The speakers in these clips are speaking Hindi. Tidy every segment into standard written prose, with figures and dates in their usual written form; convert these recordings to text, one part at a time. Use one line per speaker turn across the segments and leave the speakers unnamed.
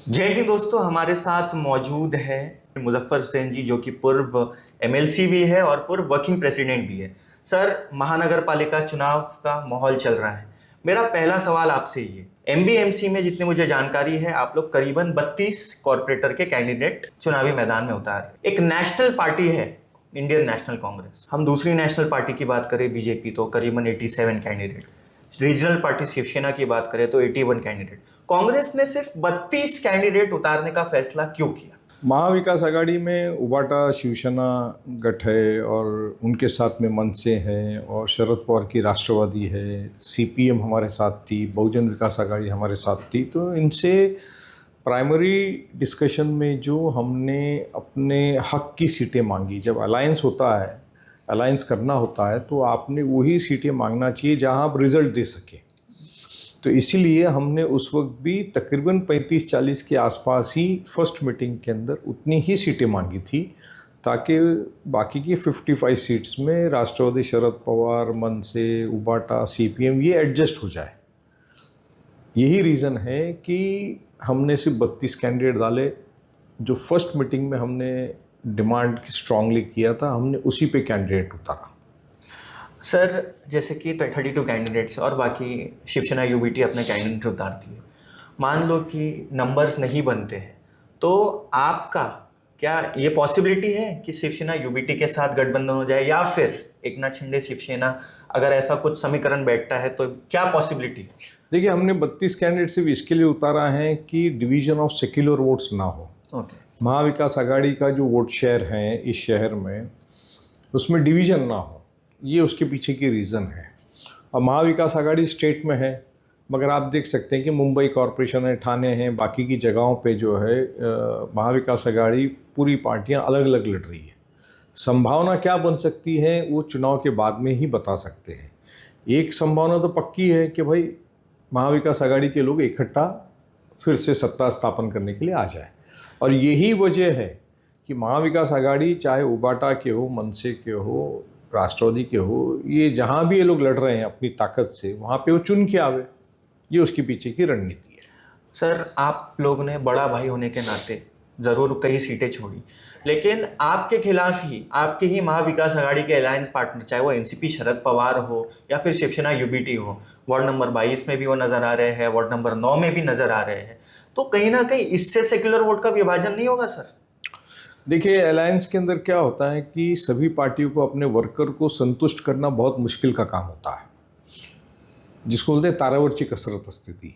जय हिंद दोस्तों, हमारे साथ मौजूद है मुजफ्फर हुसैन जी, जो कि पूर्व एमएलसी भी है और पूर्व वर्किंग प्रेसिडेंट भी है। सर, महानगर पालिका चुनाव का माहौल चल रहा है। मेरा पहला सवाल आपसे ये, एमबीएमसी में जितनी मुझे जानकारी है, आप लोग करीबन 32 कॉरपोरेटर के कैंडिडेट चुनावी मैदान में उतार। एक नेशनल पार्टी है इंडियन नेशनल कांग्रेस, हम दूसरी नेशनल पार्टी की बात करें बीजेपी, तो करीबन 87 कैंडिडेट। रीजनल पार्टी शिवसेना की बात करें तो 81 कैंडिडेट। कांग्रेस ने सिर्फ 32 कैंडिडेट उतारने का फैसला क्यों किया?
महाविकास आघाड़ी में उबाटा शिवसेना गठ है और उनके साथ में मनसे हैं और शरद पवार की राष्ट्रवादी है, सीपीएम हमारे साथ थी, बहुजन विकास आघाड़ी हमारे साथ थी। तो इनसे प्राइमरी डिस्कशन में जो हमने अपने हक की सीटें मांगी, जब अलायंस होता है, अलायंस करना होता है, तो आपने वही सीटें मांगना चाहिए जहां आप रिजल्ट दे सके। तो इसीलिए हमने उस वक्त भी तकरीबन 35-40 के आसपास ही फर्स्ट मीटिंग के अंदर उतनी ही सीटें मांगी थी, ताकि बाकी की 55 सीट्स में राष्ट्रवादी, शरद पवार, मनसे, उबाटा, सीपीएम ये एडजस्ट हो जाए। यही रीज़न है कि हमने सिर्फ 32 कैंडिडेट डाले। जो फर्स्ट मीटिंग में हमने डिमांड स्ट्रांगली किया था, हमने उसी पे कैंडिडेट उतारा।
सर, जैसे कि 32 कैंडिडेट्स और बाकी शिवसेना यूबीटी अपने कैंडिडेट उतारती है, मान लो कि नंबर्स नहीं बनते हैं, तो आपका क्या ये पॉसिबिलिटी है कि शिवसेना यूबीटी के साथ गठबंधन हो जाए, या फिर एकनाथ शिंदे शिवसेना, अगर ऐसा कुछ समीकरण बैठता है तो क्या पॉसिबिलिटी है?
देखिए, हमने 32 कैंडिडेट सिर्फ इसके लिए उतारा है कि डिवीजन ऑफ सेक्युलर वोट्स ना हो। महाविकास आघाड़ी का जो वोट शेयर है इस शहर में, उसमें डिवीजन ना हो, ये उसके पीछे की रीज़न है। अब महाविकास आघाड़ी स्टेट में है, मगर आप देख सकते हैं कि मुंबई कॉरपोरेशन है, ठाणे हैं, बाकी की जगहों पे जो है महाविकास आघाड़ी पूरी पार्टियां अलग अलग लड़ रही है। संभावना क्या बन सकती है वो चुनाव के बाद में ही बता सकते हैं। एक संभावना तो पक्की है कि भाई महाविकास आघाड़ी के लोग इकट्ठा फिर से सत्ता स्थापन करने के लिए आ जाए, और यही वजह है कि महाविकास आघाड़ी चाहे उबाटा के हो, मनसे के हो, राष्ट्रवादी के हो, ये जहाँ भी ये लोग लड़ रहे हैं अपनी ताकत से, वहाँ पे वो चुन के आवे। ये उसके पीछे की रणनीति है।
सर, आप लोग ने बड़ा भाई होने के नाते ज़रूर कई सीटें छोड़ी, लेकिन आपके खिलाफ ही आपके ही महाविकास आघाड़ी के अलायंस पार्टनर, चाहे वो एनसीपी शरद पवार हो या फिर शिवसेना यूबीटी हो, वार्ड नंबर 22 में भी वो नज़र आ रहे हैं, वार्ड नंबर 9 में भी नज़र आ रहे हैं। तो कहीं ना कहीं इससे सेक्युलर वोट का विभाजन नहीं होगा सर?
देखिए, अलायंस के अंदर क्या होता है कि सभी पार्टियों को अपने वर्कर को संतुष्ट करना बहुत मुश्किल का काम होता है, जिसको बोलते हैं तारावरची कसरत स्थिति।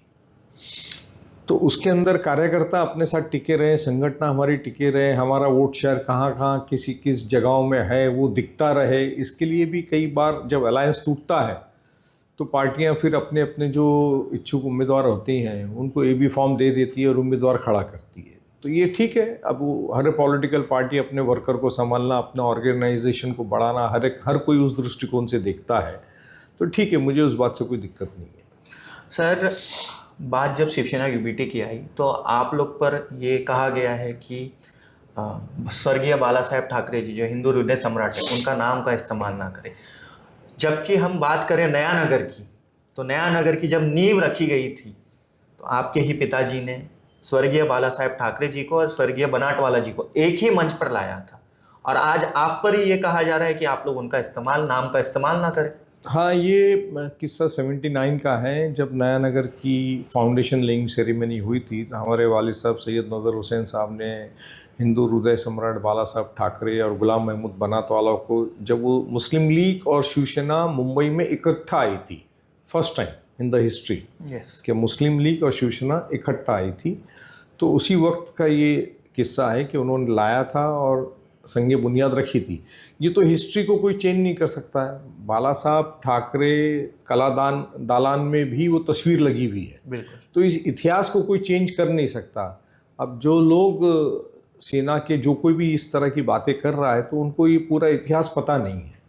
तो उसके अंदर कार्यकर्ता अपने साथ टिके रहे, संगठन हमारी टिके रहे, हमारा वोट शेयर कहाँ कहाँ किस जगहों में है वो दिखता रहे। इसके लिए भी कई बार जब अलायंस टूटता है तो पार्टियां फिर अपने अपने जो इच्छुक उम्मीदवार होते हैं उनको एबी फॉर्म दे देती है और उम्मीदवार खड़ा करती है। तो ये ठीक है। अब हर पॉलिटिकल पार्टी अपने वर्कर को संभालना, अपने ऑर्गेनाइजेशन को बढ़ाना, हर कोई उस दृष्टिकोण से देखता है, तो ठीक है, मुझे उस बात से कोई दिक्कत नहीं है।
सर, बात जब शिवसेना यूबीटी की आई तो आप लोग पर ये कहा गया है कि स्वर्गीय बाला साहेब ठाकरे जी, जो हिंदू हृदय सम्राट है, उनका नाम का इस्तेमाल ना करें। जबकि हम बात करें नया नगर की, तो नया नगर की जब नींव रखी गई थी तो आपके ही पिताजी ने स्वर्गीय बाला साहेब ठाकरे जी को और स्वर्गीय बनाटवाला जी को एक ही मंच पर लाया था, और आज आप पर ही ये कहा जा रहा है कि आप लोग उनका इस्तेमाल, नाम का इस्तेमाल ना करें।
हाँ, ये किस्सा 79 का है, जब नया नगर की फाउंडेशन लेइंग सेरेमनी हुई थी तो हमारे वालिद साहब सैयद नज़र हुसैन साहब ने हिंदू हृदय सम्राट बाला साहब ठाकरे और गुलाम महमूद बनातवाला को, जब वो मुस्लिम लीग और शिवसेना मुंबई में इकट्ठा आई थी, first time in the history कि मुस्लिम लीग और शिवसेना इकट्ठा आई थी, तो उसी वक्त का ये किस्सा है कि उन्होंने लाया था और संगे बुनियाद रखी थी। ये तो हिस्ट्री को कोई चेंज नहीं कर सकता है। बाला साहब ठाकरे दालान में भी वो तस्वीर लगी हुई है,
बिल्कुल।
तो इस इतिहास को कोई चेंज कर नहीं सकता। अब जो लोग सेना के जो कोई भी इस तरह की बातें कर रहा है तो उनको ये पूरा इतिहास पता नहीं है।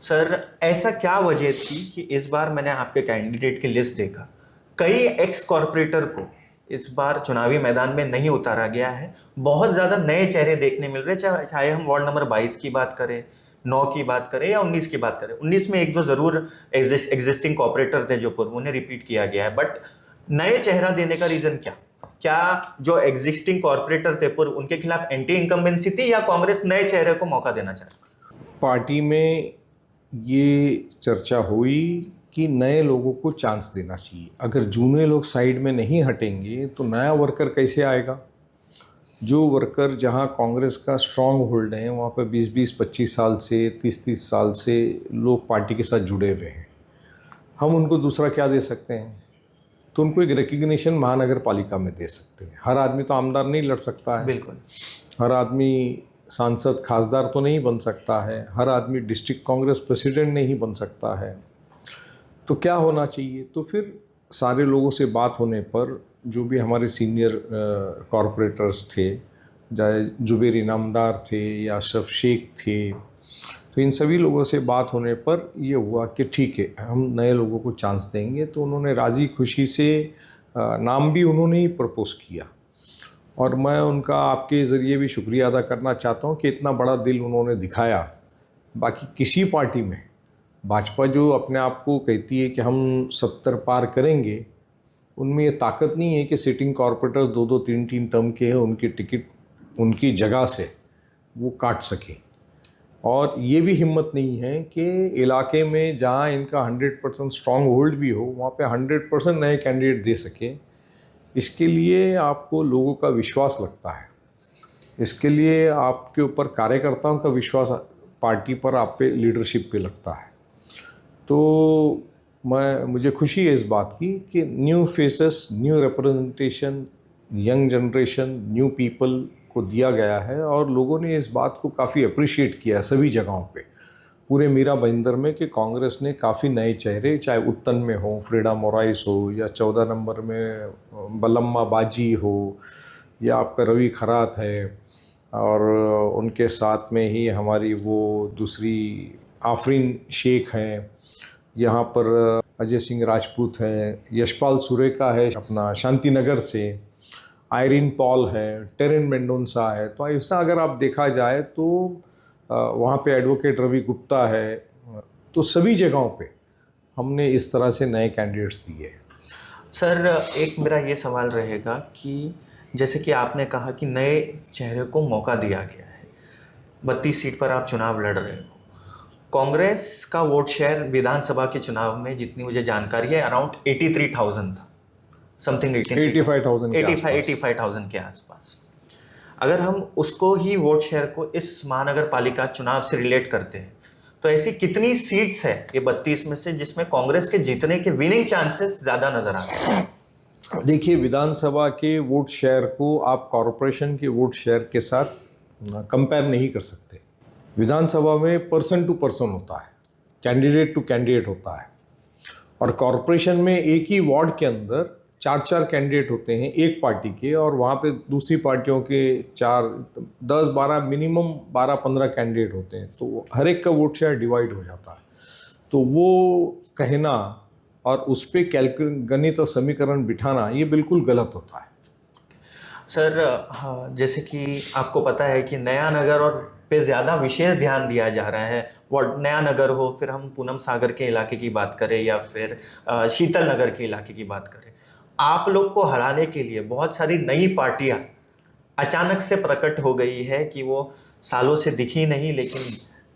सर, ऐसा क्या वजह थी कि इस बार मैंने आपके कैंडिडेट की लिस्ट देखा, कई एक्स कॉरपोरेटर को इस बार चुनावी मैदान में नहीं उतारा गया है। बहुत ज़्यादा नए चेहरे देखने मिल रहे, चाहे हम वार्ड नंबर 22 की बात करें, 9 की बात करें या 19 की बात करें। 19 में एक दो ज़रूर एग्जिस्टिंग कॉपरेटर थे जो पूर्व, उन्हें रिपीट किया गया है, बट नए चेहरा देने का रीज़न क्या? क्या जो एग्जिस्टिंग कॉर्पोरेटर थे पूर्व, उनके खिलाफ एंटी इनकम्बेंसी थी या कांग्रेस नए चेहरे को मौका देना चाहती?
पार्टी में ये चर्चा हुई कि नए लोगों को चांस देना चाहिए। अगर जूने लोग साइड में नहीं हटेंगे तो नया वर्कर कैसे आएगा? जो वर्कर जहां कांग्रेस का स्ट्रांग होल्ड है वहाँ पर 20-20, 25 साल से 30-30 साल से लोग पार्टी के साथ जुड़े हुए हैं, हम उनको दूसरा क्या दे सकते हैं? तो उनको एक रिकग्निशन महानगर पालिका में दे सकते हैं। हर आदमी तो आमदार नहीं लड़ सकता है,
बिल्कुल।
हर आदमी सांसद खासदार तो नहीं बन सकता है, हर आदमी डिस्ट्रिक्ट कांग्रेस प्रेसिडेंट नहीं बन सकता है। तो क्या होना चाहिए? तो फिर सारे लोगों से बात होने पर जो भी हमारे सीनियर कॉरपोरेटर्स थे, चाहे जुबेर इनामदार थे या अशरफ शेख थे, तो इन सभी लोगों से बात होने पर ये हुआ कि ठीक है, हम नए लोगों को चांस देंगे। तो उन्होंने राज़ी खुशी से नाम भी उन्होंने ही प्रपोज़ किया, और मैं उनका आपके ज़रिए भी शुक्रिया अदा करना चाहता हूँ कि इतना बड़ा दिल उन्होंने दिखाया। बाकी किसी पार्टी में, भाजपा जो अपने आप को कहती है कि हम 70 पार करेंगे, उनमें ये ताकत नहीं है कि सिटिंग कॉरपोरेटर 2-2, 3-3 टर्म के हैं, उनकी टिकट उनकी जगह से वो काट सके। और ये भी हिम्मत नहीं है कि इलाके में जहाँ इनका 100% स्ट्रॉन्ग होल्ड भी हो, वहाँ पे 100% नए कैंडिडेट दे सके। इसके लिए आपको लोगों का विश्वास लगता है, इसके लिए आपके ऊपर कार्यकर्ताओं का विश्वास पार्टी पर, आप पे, लीडरशिप पे लगता है। तो मुझे खुशी है इस बात की कि new faces, new representation, young generation, new people को दिया गया है, और लोगों ने इस बात को काफ़ी अप्रिशिएट किया है सभी जगहों पे, पूरे मीरा भाईंदर में, कि कांग्रेस ने काफ़ी नए चेहरे, चाहे उत्तन में हो फ्रीडा मोराइस हो, या 14 नंबर में बलम्मा बाजी हो, या आपका रवि खरात है, और उनके साथ में ही हमारी वो दूसरी आफरीन शेख हैं, यहाँ पर अजय सिंह राजपूत हैं, यशपाल सुरेखा है अपना शांतिनगर से, आयरिन पॉल है, टेरेन मेंडोंसा है। तो ऐसा अगर आप देखा जाए तो वहाँ पे एडवोकेट रवि गुप्ता है। तो सभी जगहों पे हमने इस तरह से नए कैंडिडेट्स दिए।
सर, एक मेरा ये सवाल रहेगा कि जैसे कि आपने कहा कि नए चेहरे को मौका दिया गया है, 32 सीट पर आप चुनाव लड़ रहे हो। कांग्रेस का वोट शेयर विधानसभा के चुनाव में, जितनी मुझे जानकारी है, अराउंड 83,000 था, समथिंग 85,000 के आसपास। अगर हम उसको ही, वोट शेयर को, इस महानगर पालिका चुनाव से रिलेट करते हैं, तो ऐसी कितनी सीट्स है ये 32 में से जिसमें कांग्रेस के जीतने के विनिंग चांसेस ज़्यादा नजर आते हैं?
देखिए, विधानसभा के वोट शेयर को आप कॉरपोरेशन के वोट शेयर के साथ कंपेयर नहीं कर सकते। विधानसभा में पर्सन टू पर्सन होता है, कैंडिडेट टू कैंडिडेट होता है, और कॉरपोरेशन में एक ही वार्ड के अंदर 4-4 कैंडिडेट होते हैं एक पार्टी के, और वहाँ पे दूसरी पार्टियों के 10-12, मिनिमम 12-15 कैंडिडेट होते हैं। तो हर एक का वोट शेयर डिवाइड हो जाता है। तो वो कहना और उस पर गणित और समीकरण बिठाना, ये बिल्कुल गलत होता है।
सर, हाँ, जैसे कि आपको पता है कि नया नगर और पे ज़्यादा विशेष ध्यान दिया जा रहा है। वार्ड नया नगर हो, फिर हम पूनम सागर के इलाके की बात करें, या फिर शीतल नगर के इलाके की बात करें, आप लोग को हराने के लिए बहुत सारी नई पार्टियां अचानक से प्रकट हो गई है कि वो सालों से दिखी नहीं, लेकिन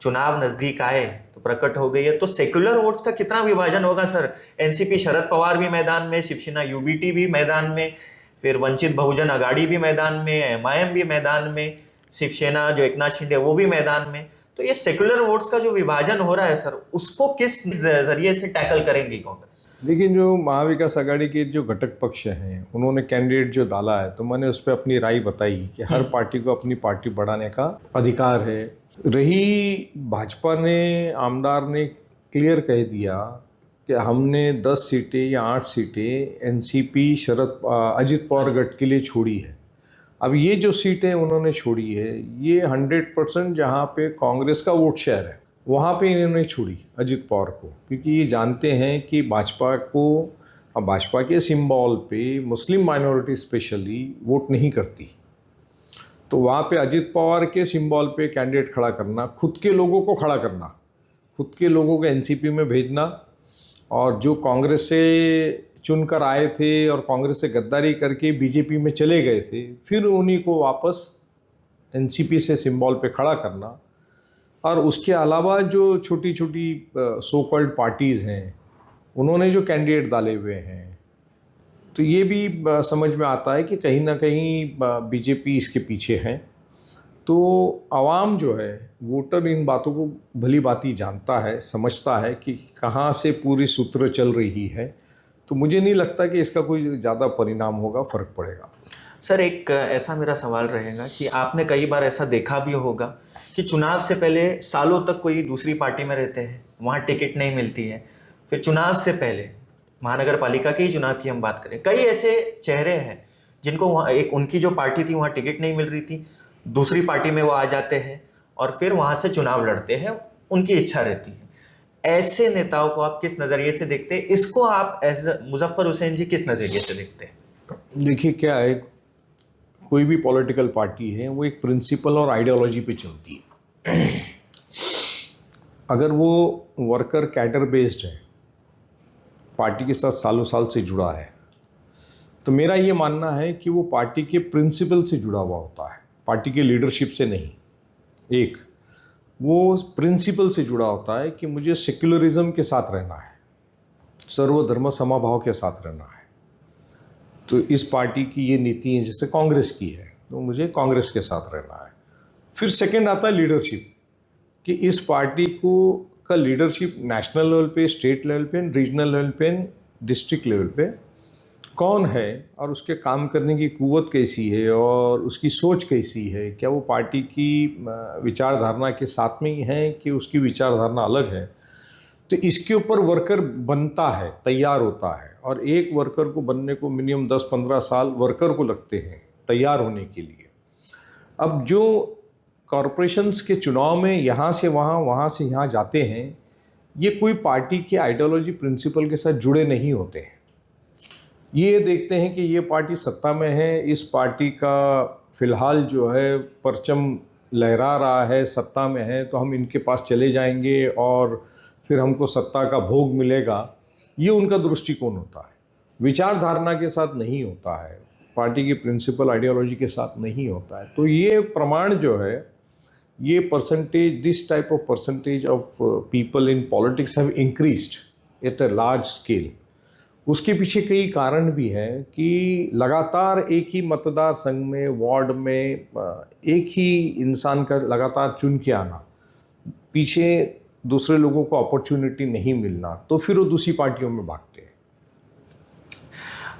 चुनाव नज़दीक आए तो प्रकट हो गई है। तो सेक्युलर वोट्स का कितना विभाजन होगा सर? एनसीपी शरद पवार भी मैदान में, शिवसेना यूबीटी भी मैदान में, फिर वंचित बहुजन अघाड़ी भी मैदान में, एमआईएम भी मैदान में, शिवसेना जो एकनाथ शिंदे वो भी मैदान में। तो ये सेक्युलर वोट्स का जो विभाजन हो रहा है सर, उसको किस जरिए से टैकल करेंगी कांग्रेस?
देखिए, जो महाविकास आघाड़ी के जो घटक पक्ष हैं, उन्होंने कैंडिडेट जो डाला है, तो मैंने उस पर अपनी राय बताई कि हर पार्टी को अपनी पार्टी बढ़ाने का अधिकार है। रही भाजपा ने, आमदार ने क्लियर कह दिया कि हमने 10 सीटें या 8 सीटें एनसीपी अजित पवार गठ के लिए छोड़ी है। अब ये जो सीटें उन्होंने छोड़ी है, ये 100% जहाँ पे कांग्रेस का वोट शेयर है, वहाँ पे इन्होंने छोड़ी अजित पवार को, क्योंकि ये जानते हैं कि भाजपा के सिंबल पे मुस्लिम माइनॉरिटी स्पेशली वोट नहीं करती। तो वहाँ पे अजित पवार के सिंबल पे कैंडिडेट खड़ा करना, खुद के लोगों को खड़ा करना, खुद के लोगों को एनसीपी में भेजना, और जो कांग्रेस से चुनकर आए थे और कांग्रेस से गद्दारी करके बीजेपी में चले गए थे, फिर उन्हीं को वापस एनसीपी से सिंबल पे खड़ा करना, और उसके अलावा जो छोटी छोटी सो कॉल्ड पार्टीज़ हैं उन्होंने जो कैंडिडेट डाले हुए हैं, तो ये भी समझ में आता है कि कहीं ना कहीं बीजेपी इसके पीछे है। तो आवाम जो है, वोटर इन बातों को भली भांति जानता है, समझता है कि कहाँ से पूरी सूत्र चल रही है। तो मुझे नहीं लगता कि इसका कोई ज़्यादा परिणाम होगा, फ़र्क पड़ेगा।
सर, एक ऐसा मेरा सवाल रहेगा कि आपने कई बार ऐसा देखा भी होगा कि चुनाव से पहले सालों तक कोई दूसरी पार्टी में रहते हैं, वहाँ टिकट नहीं मिलती है, फिर चुनाव से पहले महानगर पालिका के ही चुनाव की हम बात करें, कई ऐसे चेहरे हैं जिनको वहाँ एक उनकी जो पार्टी थी वहाँ टिकट नहीं मिल रही थी, दूसरी पार्टी में वो आ जाते हैं और फिर वहाँ से चुनाव लड़ते हैं, उनकी इच्छा रहती है। ऐसे नेताओं को आप किस नज़रिए से देखते हैं? इसको आप एज मुजफ्फर हुसैन जी किस नज़रिए से देखते हैं?
देखिए, क्या है, कोई भी पॉलिटिकल पार्टी है वो एक प्रिंसिपल और आइडियोलॉजी पे चलती है। अगर वो वर्कर कैडर बेस्ड है, पार्टी के साथ सालों साल से जुड़ा है, तो मेरा ये मानना है कि वो पार्टी के प्रिंसिपल से जुड़ा हुआ होता है, पार्टी के लीडरशिप से नहीं। एक वो प्रिंसिपल से जुड़ा होता है कि मुझे सेक्युलरिज्म के साथ रहना है, सर्वधर्म समभाव के साथ रहना है। तो इस पार्टी की ये नीति है, जैसे कांग्रेस की है, तो मुझे कांग्रेस के साथ रहना है। फिर सेकंड आता है लीडरशिप, कि इस पार्टी को का लीडरशिप नेशनल लेवल पे, स्टेट लेवल पे, रीजनल लेवल पे, डिस्ट्रिक्ट लेवल पे कौन है, और उसके काम करने की कुव्वत कैसी है और उसकी सोच कैसी है, क्या वो पार्टी की विचारधारा के साथ में ही है कि उसकी विचारधारा अलग है। तो इसके ऊपर वर्कर बनता है, तैयार होता है, और एक वर्कर को बनने को मिनिमम 10-15 साल वर्कर को लगते हैं तैयार होने के लिए। अब जो कॉरपोरेशंस के चुनाव में यहाँ से वहाँ, वहाँ से यहाँ जाते हैं, ये कोई पार्टी के आइडियोलॉजी प्रिंसिपल के साथ जुड़े नहीं होते हैं। ये देखते हैं कि ये पार्टी सत्ता में है, इस पार्टी का फ़िलहाल जो है परचम लहरा रहा है, सत्ता में है, तो हम इनके पास चले जाएंगे और फिर हमको सत्ता का भोग मिलेगा। ये उनका दृष्टिकोण होता है, विचारधारणा के साथ नहीं होता है, पार्टी की प्रिंसिपल आइडियोलॉजी के साथ नहीं होता है। तो ये प्रमाण जो है, ये percentage, this type of percentage of people in politics have increased at a large scale. उसके पीछे कई कारण भी हैं कि लगातार एक ही मतदार संघ में, वार्ड में एक ही इंसान का लगातार चुन के आना, पीछे दूसरे लोगों को अपॉर्चुनिटी नहीं मिलना, तो फिर वो दूसरी पार्टियों में भागते हैं।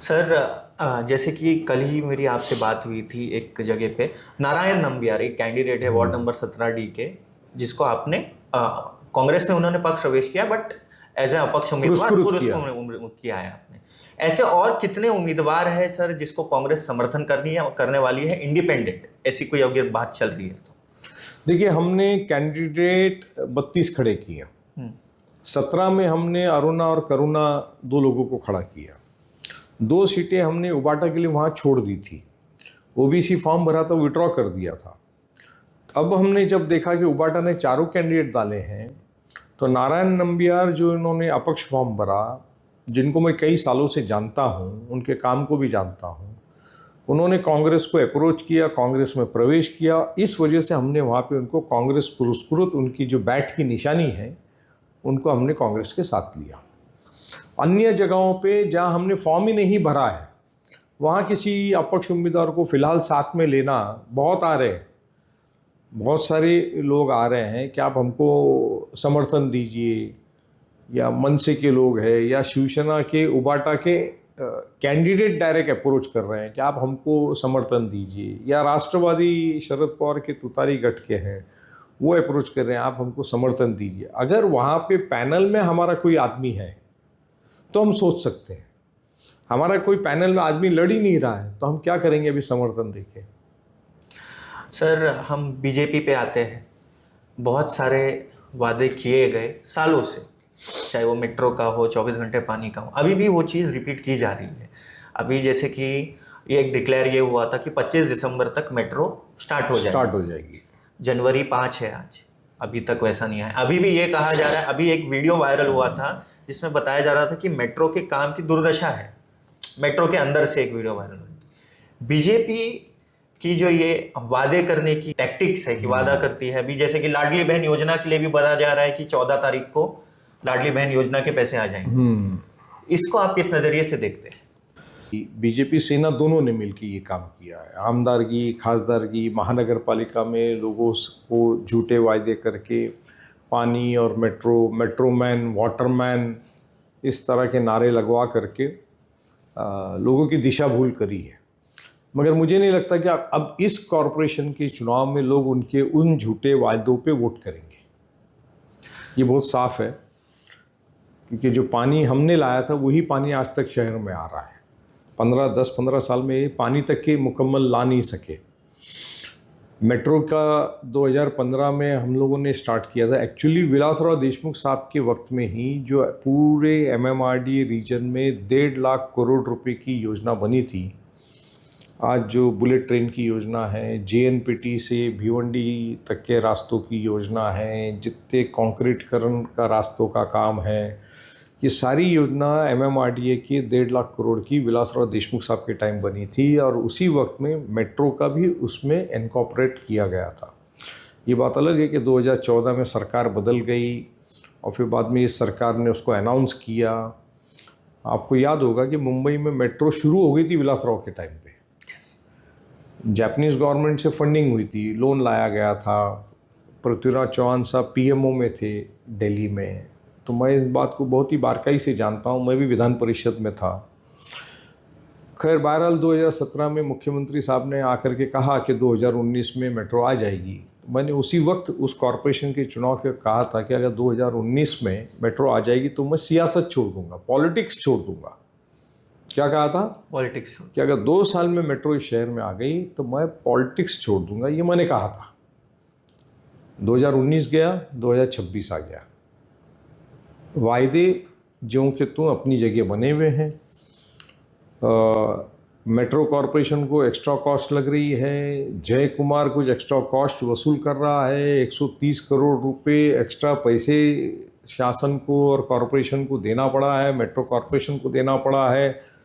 सर, जैसे कि कल ही मेरी आपसे बात हुई थी एक जगह पे, नारायण नंबियार एक कैंडिडेट है वार्ड नंबर 17D के, जिसको आपने कांग्रेस में उन्होंने पक्ष प्रवेश किया, बट एज ए अपक्ष उम्मीदवार पुरस्कृत किया है आपने। ऐसे और कितने उम्मीदवार हैं सर जिसको कांग्रेस समर्थन करने वाली है, इंडिपेंडेंट, ऐसी कोई अगर बात चल रही है तो?
देखिए, हमने कैंडिडेट 32 खड़े किए। 17 में हमने अरुणा और करुणा 2 लोगों को खड़ा किया। 2 सीटें हमने उबाटा के लिए वहाँ छोड़ दी थी, ओबीसी फॉर्म भरा तो विड्रॉ कर दिया था। अब हमने जब देखा कि उबाटा ने 4 कैंडिडेट डाले हैं, तो नारायण नंबियार जो इन्होंने अपक्ष फॉर्म भरा, जिनको मैं कई सालों से जानता हूँ, उनके काम को भी जानता हूँ, उन्होंने कांग्रेस को अप्रोच किया, कांग्रेस में प्रवेश किया। इस वजह से हमने वहाँ पे उनको कांग्रेस पुरस्कृत, उनकी जो बैठ की निशानी है, उनको हमने कांग्रेस के साथ लिया। अन्य जगहों पे जहाँ हमने फॉर्म ही नहीं भरा है, वहाँ किसी अपक्ष उम्मीदवार को फ़िलहाल साथ में लेना, बहुत आ रहे हैं, बहुत सारे लोग आ रहे हैं कि आप हमको समर्थन दीजिए, या मनसे के लोग हैं, या शिवसेना के उबाटा के कैंडिडेट डायरेक्ट अप्रोच कर रहे हैं कि आप हमको समर्थन दीजिए, या राष्ट्रवादी शरद पवार के तुतारी गठ के हैं, वो अप्रोच कर रहे हैं आप हमको समर्थन दीजिए। अगर वहाँ पे पैनल में हमारा कोई आदमी है तो हम सोच सकते हैं, हमारा कोई पैनल में आदमी लड़ ही नहीं रहा है, तो हम क्या करेंगे अभी समर्थन देके?
सर, हम बीजेपी पे आते हैं, बहुत सारे वादे किए गए सालों से, चाहे वो मेट्रो का हो, 24 घंटे पानी का हो, अभी भी वो चीज़ रिपीट की जा रही है। अभी जैसे कि ये एक डिक्लेयर ये हुआ था कि 25 दिसंबर तक मेट्रो स्टार्ट हो जाएगी। जनवरी 5 है आज, अभी तक वैसा नहीं है। अभी भी ये कहा जा रहा है, अभी एक वीडियो वायरल हुआ था जिसमें बताया जा रहा था कि मेट्रो के काम की दुर्दशा है, मेट्रो के अंदर से एक वीडियो वायरल हुई। बीजेपी की जो ये वादे करने की टैक्टिक्स है कि वादा करती है, अभी जैसे कि लाडली बहन योजना के लिए भी बताया जा रहा है कि 14 तारीख को लाडली बहन योजना के पैसे आ जाएंगे, इसको आप किस नजरिए से देखते हैं?
बीजेपी सेना दोनों ने मिलकर ये काम किया है। आमदारगी, खासदारगी, महानगर पालिका में लोगों को झूठे वायदे करके पानी और मेट्रो मैन, वाटर मैन, इस तरह के नारे लगवा करके लोगों की दिशा भूल करी है। मगर मुझे नहीं लगता कि अब इस कॉरपोरेशन के चुनाव में लोग उनके उन झूठे वायदों पे वोट करेंगे। ये बहुत साफ है, क्योंकि जो पानी हमने लाया था वही पानी आज तक शहर में आ रहा है। 10-15 साल में पानी तक के मुकम्मल ला नहीं सके। मेट्रो का 2015 में हम लोगों ने स्टार्ट किया था। एक्चुअली विलासराव देशमुख साहब के वक्त में ही जो पूरे MMRDA रीजन में 1.5 लाख करोड़ रुपए की योजना बनी थी। आज जो बुलेट ट्रेन की योजना है, JNPT से भिवंडी तक के रास्तों की योजना है, जितने कंक्रीटकरण का रास्तों का काम है, ये सारी योजना MMRDA की 1.5 लाख करोड़ की विलासराव देशमुख साहब के टाइम बनी थी, और उसी वक्त में मेट्रो का भी उसमें इनकॉर्पोरेट किया गया था। ये बात अलग है कि 2014 में सरकार बदल गई और फिर बाद में इस सरकार ने उसको अनाउंस किया। आपको याद होगा कि मुंबई में मेट्रो शुरू हो गई थी विलासराव के टाइम पे। जापानीज़ गवर्नमेंट से फंडिंग हुई थी, लोन लाया गया था। पृथ्वीराज चौहान साहब PMO में थे दिल्ली में, तो मैं इस बात को बहुत ही बारीकी से जानता हूँ। मैं भी विधान परिषद में था। खैर बहरहाल 2017 में मुख्यमंत्री साहब ने आकर के कहा कि 2019 में मेट्रो आ जाएगी। मैंने उसी वक्त उस कॉरपोरेशन के चुनाव के कहा था कि अगर 2019 में मेट्रो आ जाएगी तो मैं सियासत छोड़ दूंगा, पॉलिटिक्स छोड़ दूंगा। क्या कहा था?
पॉलिटिक्स।
कि अगर 2 साल में मेट्रो इस शहर में आ गई तो मैं पॉलिटिक्स छोड़ दूंगा, ये मैंने कहा था। 2019 गया, 2026 आ गया। वायदे ज्यों कि त्यों अपनी जगह बने हुए हैं। मेट्रो कॉरपोरेशन को एक्स्ट्रा कॉस्ट लग रही है। जय कुमार कुछ एक्स्ट्रा कॉस्ट वसूल कर रहा है। 130 करोड़ रुपए एक्स्ट्रा पैसे शासन को और कॉरपोरेशन को देना पड़ा है, मेट्रो कॉरपोरेशन को देना पड़ा है।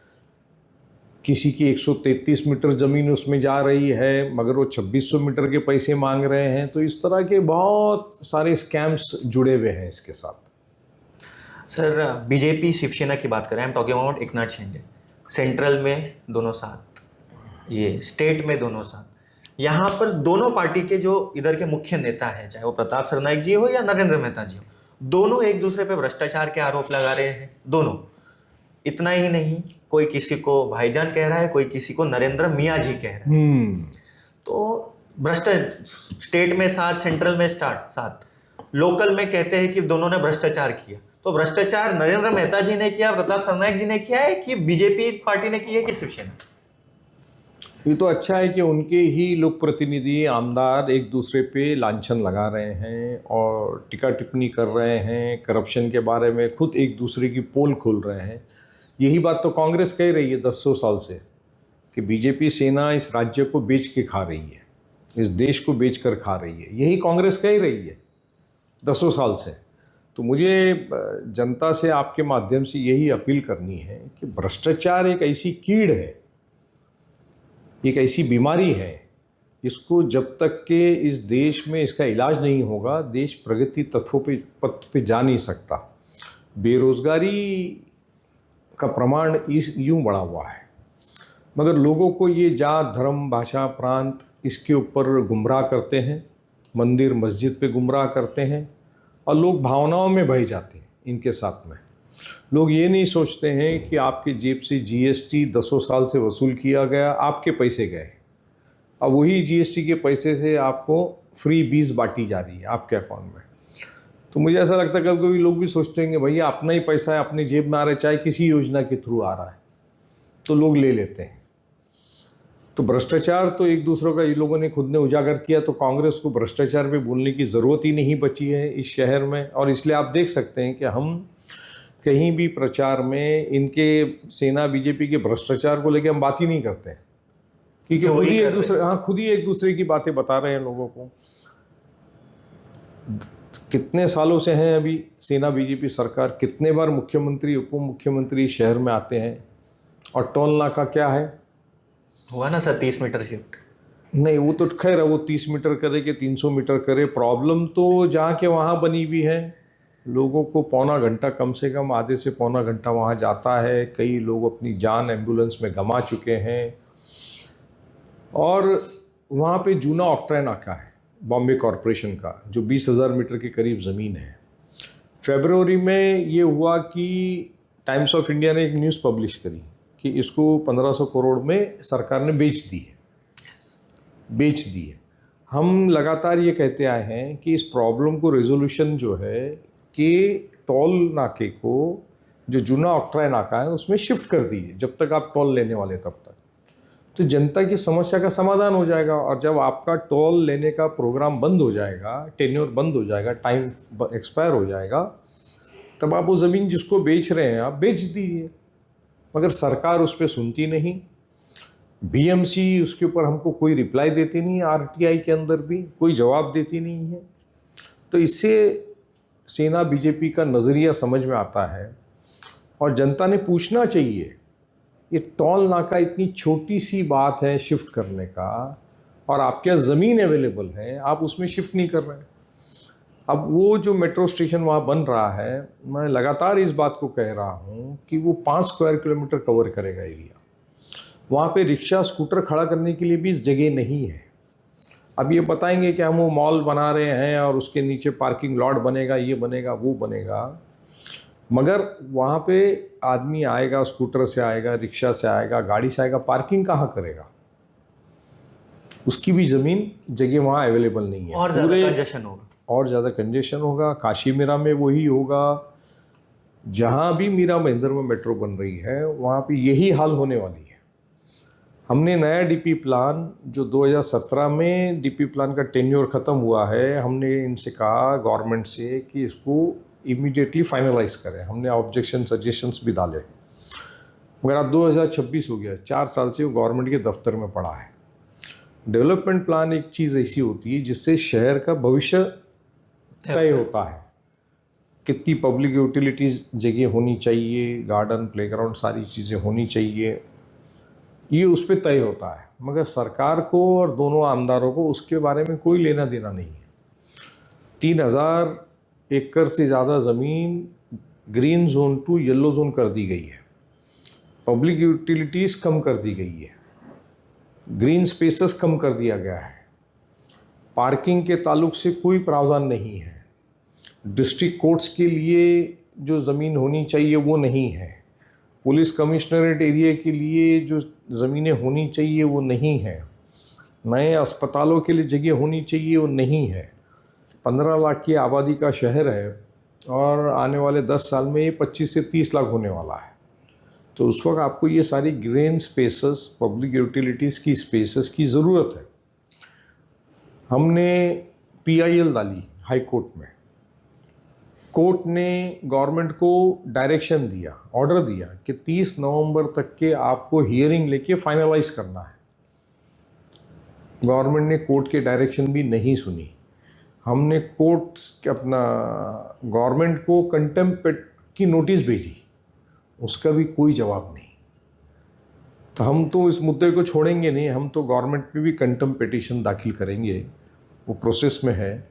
किसी की 133 मीटर ज़मीन उसमें जा रही है, मगर वो 2600 मीटर के पैसे मांग रहे हैं। तो इस तरह के बहुत सारे स्कैम्स जुड़े हुए हैं इसके साथ।
सर, बीजेपी शिवसेना की बात करें, I am talking about Eknath Shinde. Central में दोनों साथ, ये स्टेट में दोनों साथ। यहाँ पर दोनों पार्टी के जो इधर के मुख्य नेता हैं, चाहे वो प्रताप सरनाईक जी हो या नरेंद्र मेहता जी हो, दोनों एक दूसरे पे भ्रष्टाचार के आरोप लगा रहे हैं। दोनों। इतना ही नहीं, कोई किसी को भाईजान कह रहा है, कोई किसी को नरेंद्र मियाँ जी कह रहा है। तो भ्रष्टाचार स्टेट में साथ, सेंट्रल में साथ, लोकल में कहते हैं कि दोनों ने भ्रष्टाचार किया। तो भ्रष्टाचार नरेंद्र मेहता जी ने किया, प्रताप सरनाईक जी ने किया है, कि बीजेपी पार्टी ने की है, कि शिवसेना?
ये तो अच्छा है कि उनके ही लोक प्रतिनिधि आमदार एक दूसरे पे लांछन लगा रहे हैं और टिक्का टिप्पणी कर रहे हैं, करप्शन के बारे में खुद एक दूसरे की पोल खोल रहे हैं। यही बात तो कांग्रेस कह रही है 10 साल से, कि बीजेपी सेना इस राज्य को बेच के खा रही है, इस देश को बेच कर खा रही है। यही कांग्रेस कह रही है 10 साल से। तो मुझे जनता से आपके माध्यम से यही अपील करनी है कि भ्रष्टाचार एक ऐसी कीड़ है, एक ऐसी बीमारी है, इसको जब तक के इस देश में इसका इलाज नहीं होगा, देश प्रगति पथ पे जा नहीं सकता। बेरोजगारी का प्रमाण यूं बढ़ा हुआ है, मगर लोगों को ये जात, धर्म, भाषा, प्रांत इसके ऊपर गुमराह करते हैं, मंदिर मस्जिद पे गुमराह करते हैं, और लोग भावनाओं में बह जाते हैं इनके साथ में। लोग ये नहीं सोचते हैं कि आपके जेब से GST 10 साल से वसूल किया गया, आपके पैसे गए, अब वही GST के पैसे से आपको फ्री 20 बांटी जा रही है आपके अकाउंट में। तो मुझे ऐसा लगता है कभी कभी लोग भी सोचते हैं कि भैया अपना ही पैसा है, अपनी जेब में आ रहा है, चाहे किसी योजना के थ्रू आ रहा है, तो लोग ले लेते हैं। तो भ्रष्टाचार तो एक दूसरों का ये लोगों ने खुद ने उजागर किया, तो कांग्रेस को भ्रष्टाचार पे बोलने की ज़रूरत ही नहीं बची है इस शहर में। और इसलिए आप देख सकते हैं कि हम कहीं भी प्रचार में इनके सेना बीजेपी के भ्रष्टाचार को लेकर हम बात ही नहीं करते हैं, क्योंकि खुद ही एक दूसरे की बातें बता रहे हैं लोगों को। कितने सालों से हैं अभी सेना बीजेपी सरकार, कितने बार मुख्यमंत्री उप मुख्यमंत्री शहर में आते हैं और टोल नाका क्या है?
हुआ ना सर 30 मीटर शिफ्ट।
नहीं, वो तो खैर है, वो 30 मीटर करे कि 300 मीटर करे, प्रॉब्लम तो जहाँ के वहाँ बनी हुई है। लोगों को पौना घंटा, कम से कम आधे से पौना घंटा वहाँ जाता है। कई लोग अपनी जान एम्बुलेंस में गंवा चुके हैं। और वहाँ पे जूना ऑक्ट्रा नाका है बॉम्बे कॉरपोरेशन का, जो 20,000 मीटर के करीब ज़मीन है। फरवरी में ये हुआ कि टाइम्स ऑफ इंडिया ने एक न्यूज़ पब्लिश करी कि इसको 1500 करोड़ में सरकार ने बेच दी है। हम लगातार ये कहते आए हैं कि इस प्रॉब्लम को रेजोल्यूशन जो है कि टोल नाके को, जो जूना ऑक्ट्रा नाका है, उसमें शिफ्ट कर दीजिए जब तक आप टोल लेने वाले तब तक, तो जनता की समस्या का समाधान हो जाएगा। और जब आपका टोल लेने का प्रोग्राम बंद हो जाएगा, टेन्योर बंद हो जाएगा, टाइम एक्सपायर हो जाएगा, तब आप वो ज़मीन जिसको बेच रहे हैं आप बेच दीजिए। मगर सरकार उस पर सुनती नहीं। बीएमसी उसके ऊपर हमको कोई रिप्लाई देती नहीं, आरटीआई के अंदर भी कोई जवाब देती नहीं है। तो इससे सेना बीजेपी का नज़रिया समझ में आता है। और जनता ने पूछना चाहिए, ये टोल नाका इतनी छोटी सी बात है शिफ्ट करने का, और आपके यहाँ ज़मीन अवेलेबल है, आप उसमें शिफ्ट नहीं कर रहे हैं। अब वो जो मेट्रो स्टेशन वहाँ बन रहा है, मैं लगातार इस बात को कह रहा हूँ कि वो 5 स्क्वायर किलोमीटर कवर करेगा एरिया। वहाँ पे रिक्शा स्कूटर खड़ा करने के लिए भी जगह नहीं है। अब ये बताएंगे कि हम वो मॉल बना रहे हैं और उसके नीचे पार्किंग लॉट बनेगा, ये बनेगा, वो बनेगा, मगर वहाँ पे आदमी आएगा, स्कूटर से आएगा, रिक्शा से आएगा, गाड़ी से आएगा, पार्किंग कहाँ करेगा? उसकी भी ज़मीन जगह वहाँ अवेलेबल नहीं है।
और ज़्यादा कंजेशन होगा,
और ज़्यादा कंजेशन होगा। काशी मीरा में वही होगा। जहाँ भी मीरा महेंद्र में मेट्रो बन रही है वहाँ पे यही हाल होने वाली है। हमने नया डीपी प्लान, जो 2017 में डीपी प्लान का टेन्योर ख़त्म हुआ है, हमने इनसे कहा गवर्नमेंट से कि इसको इमीडिएटली फाइनलाइज करें। हमने ऑब्जेक्शन सजेशंस भी डाले, मगर अब 2026 हो गया, 4 साल से वो गवर्नमेंट के दफ्तर में पड़ा है। डेवलपमेंट प्लान एक चीज़ ऐसी होती है जिससे शहर का भविष्य तय होता है। कितनी पब्लिक यूटिलिटीज़ जगह होनी चाहिए, गार्डन, प्लेग्राउंड, सारी चीज़ें होनी चाहिए, ये उस पर तय होता है। मगर सरकार को और दोनों आमदारों को उसके बारे में कोई लेना देना नहीं है। 3000 एकड़ से ज़्यादा ज़मीन green zone to yellow zone कर दी गई है। पब्लिक यूटिलिटीज़ कम कर दी गई है। ग्रीन स्पेसेस कम कर दिया गया है। पार्किंग के ताल्लुक से कोई प्रावधान नहीं है। डिस्ट्रिक्ट कोर्ट्स के लिए जो ज़मीन होनी चाहिए वो नहीं है। पुलिस कमिश्नरेट एरिया के लिए जो ज़मीनें होनी चाहिए वो नहीं है। नए अस्पतालों के लिए जगह होनी चाहिए वो नहीं है। 15 लाख की आबादी का शहर है और आने वाले 10 साल में ये 25 से 30 लाख होने वाला है। तो उस वक्त आपको ये सारी ग्रीन स्पेसेस, पब्लिक यूटिलिटीज़ की स्पेसेस की ज़रूरत है। हमने PIL डाली हाई कोर्ट में। कोर्ट ने गवर्नमेंट को डायरेक्शन दिया, ऑर्डर दिया कि 30 नवंबर तक के आपको हियरिंग लेके फाइनलाइज करना है। गवर्नमेंट ने कोर्ट के डायरेक्शन भी नहीं सुनी। हमने कोर्ट अपना गवर्नमेंट को कंटेम्प्ट की नोटिस भेजी, उसका भी कोई जवाब नहीं। तो हम तो इस मुद्दे को छोड़ेंगे नहीं, हम तो गवर्नमेंट पे भी कंटेम्प्ट पिटीशन दाखिल करेंगे। वो प्रोसेस में है,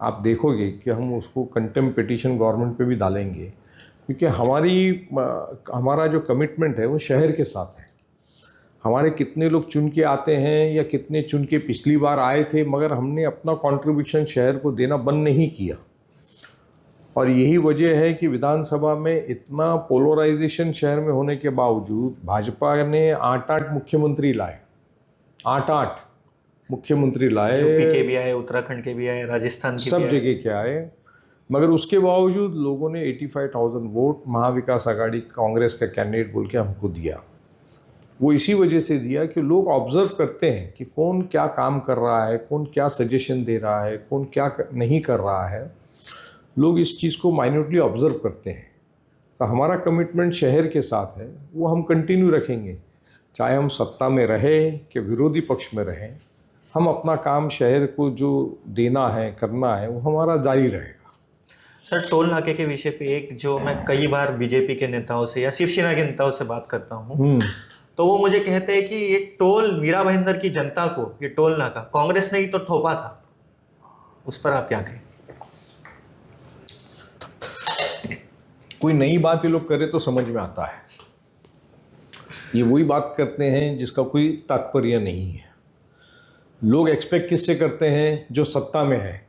आप देखोगे कि हम उसको कंटेम्प्ट पिटीशन गवर्नमेंट पे भी डालेंगे, क्योंकि हमारा जो कमिटमेंट है वो शहर के साथ है। हमारे कितने लोग चुन के आते हैं या कितने चुन के पिछली बार आए थे, मगर हमने अपना कंट्रीब्यूशन शहर को देना बंद नहीं किया। और यही वजह है कि विधानसभा में इतना पोलराइजेशन शहर में होने के बावजूद भाजपा ने 8 मुख्यमंत्री लाए। 8 मुख्यमंत्री लाए।
यूपी के भी आए, उत्तराखंड के भी आए, राजस्थान के
सब
भी आए।
जगह के आए, मगर उसके बावजूद लोगों ने 85,000 वोट महाविकास आघाड़ी कांग्रेस का कैंडिडेट बोल के हमको दिया। वो इसी वजह से दिया कि लोग ऑब्जर्व करते हैं कि कौन क्या काम कर रहा है, कौन क्या सजेशन दे रहा है, कौन क्या नहीं कर रहा है। लोग इस चीज़ को माइन्यूटली ऑब्जर्व करते हैं। तो हमारा कमिटमेंट शहर के साथ है, वो हम कंटिन्यू रखेंगे, चाहे हम सत्ता में रहे कि विरोधी पक्ष में रहें। हम अपना काम शहर को जो देना है, करना है, वो हमारा जारी रहेगा।
सर, टोल नाके के विषय पे एक जो मैं कई बार बीजेपी के नेताओं से या शिवसेना के नेताओं से बात करता हूँ, तो वो मुझे कहते हैं कि ये टोल मीरा भाईंदर की जनता को, ये टोल नाका कांग्रेस ने ही तो थोपा था। उस पर आप क्या कहें?
कोई नई बात ये लोग करे तो समझ में आता है। ये वही बात करते हैं जिसका कोई तात्पर्य नहीं है। लोग एक्सपेक्ट किससे करते हैं? जो सत्ता में है।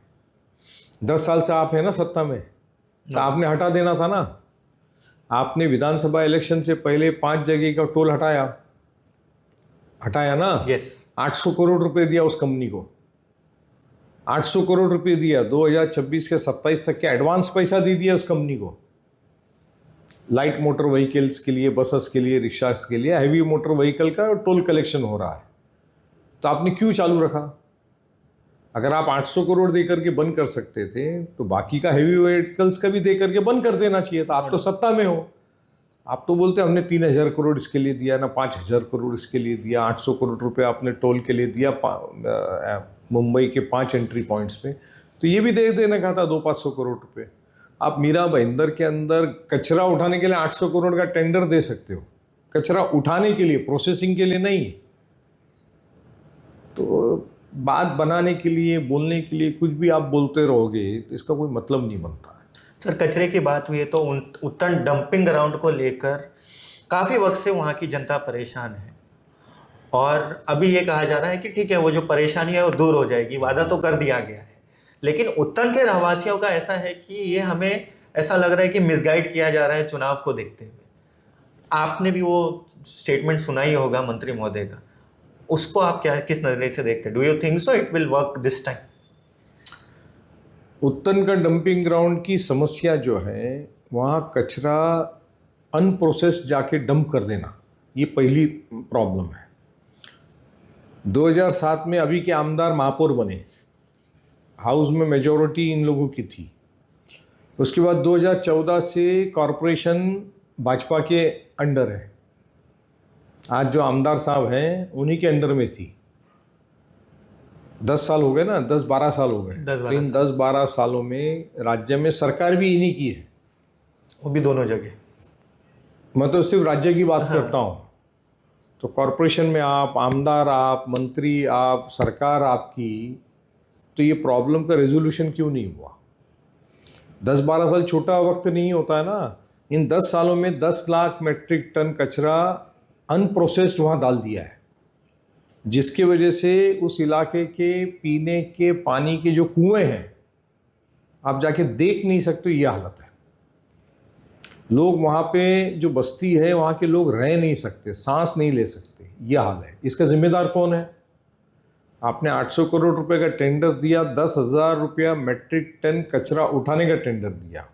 10 साल से आप है ना सत्ता में, तो आपने हटा देना था ना। आपने विधानसभा इलेक्शन से पहले 5 जगह का टोल हटाया ना।
यस।
800 करोड़ रुपए दिया उस कंपनी को, 800 करोड़ रुपए दिया। 2026 के 27 तक के एडवांस पैसा दे दिया उस कंपनी को। लाइट मोटर व्हीकल्स के लिए, बसेस के लिए, रिक्शास के लिए, हैवी मोटर व्हीकल का टोल कलेक्शन हो रहा है। तो आपने क्यों चालू रखा? अगर आप 800 करोड़ दे करके बंद कर सकते थे तो बाकी का हैवी व्हीकल्स का भी दे करके बंद कर देना चाहिए था। आप तो सत्ता में हो। आप तो बोलते हमने 3000 करोड़ इसके लिए दिया ना, 5000 करोड़ इसके लिए दिया, 800 करोड़ रुपए आपने टोल के लिए दिया मुंबई के 5 एंट्री पॉइंट्स में, तो ये भी दे देने का था 200-500 करोड़ रुपए। आप मीरा भाईंदर के अंदर कचरा उठाने के लिए 800 करोड़ का टेंडर दे सकते हो, कचरा उठाने के लिए, प्रोसेसिंग के लिए नहीं। तो बात बनाने के लिए, बोलने के लिए कुछ भी आप बोलते रहोगे तो इसका कोई मतलब नहीं बनता है।
सर, कचरे की बात हुई है तो उत्तर डंपिंग ग्राउंड को लेकर काफ़ी वक्त से वहाँ की जनता परेशान है, और अभी ये कहा जा रहा है कि ठीक है, वो जो परेशानी है वो दूर हो जाएगी, वादा तो कर दिया गया है। लेकिन उत्तर के रहवासियों का ऐसा है कि ये हमें ऐसा लग रहा है कि मिसगाइड किया जा रहा है चुनाव को देखते हुए। आपने भी वो स्टेटमेंट सुना ही होगा मंत्री महोदय का, उसको आप क्या, किस नजरिए से देखते हैं? Do you think so it will work this time?
उत्तन का डंपिंग ग्राउंड की समस्या जो है, वहाँ कचरा अनप्रोसेस्ड जाके डंप कर देना, ये पहली प्रॉब्लम है। 2007 में अभी के आमदार महापौर बने, हाउस में मेजॉरिटी इन लोगों की थी। उसके बाद 2014 से कॉरपोरेशन भाजपा के अंडर है। आज जो आमदार साहब हैं उन्हीं के अंडर में थी। 10 साल हो गए ना, 10-12 साल हो गए। इन 10-12 सालों में राज्य में सरकार भी इन्हीं की है,
वो भी दोनों जगह।
मैं तो सिर्फ राज्य की बात करता हूँ। तो कॉरपोरेशन में आप, आमदार आप, मंत्री आप, सरकार आपकी, तो ये प्रॉब्लम का रेजोल्यूशन क्यों नहीं हुआ? 10-12 साल छोटा वक्त नहीं होता है ना। इन 10 सालों में 10 लाख मेट्रिक टन कचरा अनप्रोसेस्ड वहाँ डाल दिया है, जिसकी वजह से उस इलाके के पीने के पानी के जो कुएं हैं, आप जाके देख नहीं सकते, ये हालत है। लोग वहाँ पे जो बस्ती है, वहाँ के लोग रह नहीं सकते, सांस नहीं ले सकते, ये हाल है। इसका जिम्मेदार कौन है? आपने 800 करोड़ रुपए का टेंडर दिया, 10,000 रुपया मेट्रिक टन कचरा उठाने का टेंडर दिया।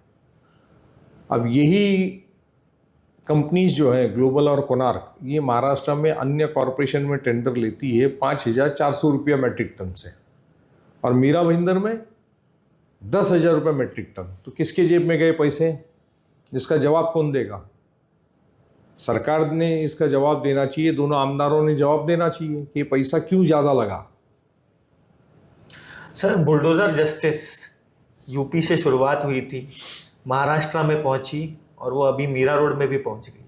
अब यही कंपनीज जो है ग्लोबल और कोणार्क, ये महाराष्ट्र में अन्य कॉरपोरेशन में टेंडर लेती है 5,400 रुपया मेट्रिक टन से, और मीरा भाईंदर में 10,000 रुपये मेट्रिक टन। तो किसके जेब में गए पैसे? इसका जवाब कौन देगा? सरकार ने इसका जवाब देना चाहिए, दोनों आमदारों ने जवाब देना चाहिए कि पैसा क्यों ज़्यादा लगा।
सर, बुलडोज़र जस्टिस यूपी से शुरुआत हुई थी, महाराष्ट्र में पहुंची, और वो अभी मीरा रोड में भी पहुंच गई है।